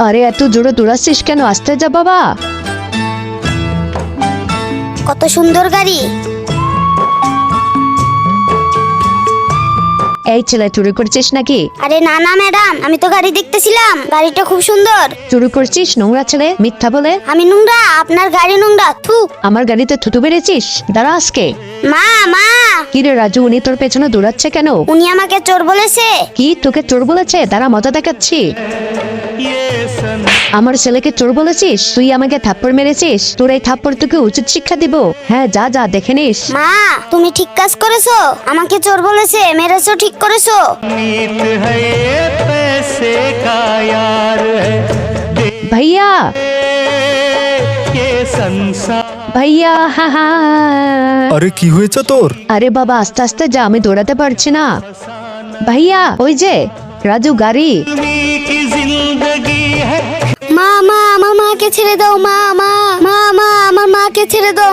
আরে এত জোরে দৌড়াচ্ছিস কেন? আস্তে যা বাবা। কত সুন্দর গাড়ি। এই ছেলে, চুরি করছিস নাকি? আরে না না ম্যাডাম, আমি তো গাড়ি দেখতেছিলাম, গাড়িটা খুব সুন্দর। চুরি করছিস নোংরা ছেলে, মিথ্যা বলে। আমি নোংরা? আপনার গাড়ি নোংরা। থু। আমার গাড়িতে থুতু বেড়েছিস? দাঁড়া আজকে। মা মা, কি রে রাজু, উনি তোর পেছনে দৌড়াচ্ছে কেন? উনি আমাকে চোর বলেছে। কি তোকে চোর বলেছে? দাঁড়া মজা দেখাচ্ছি। আমার ছেলেকে চোর বলেছিস? তুই আমাকে থাপ্পড় মেরেছিস। তোর এই থাপ্পড় তোকে উচিত শিক্ষা দিব। হ্যাঁ যা যা দেখে নিস। মা, তুমি ঠিক কাজ করেছো, আমাকে চোর বলেছে, মেরেছো, ঠিক করেছো। ভাইয়া ভাইয়া, হা হা। আরে কি হয়েছে তোর? আরে বাবা আস্তে আস্তে যা, আমি দৌড়াতে পারছি না। ভাইয়া ওই যে রাজু গাড়ি। মা মা, আমার মাকে ছেড়ে দাও। মা মা মা মা, আমার মাকে ছেড়ে দাও।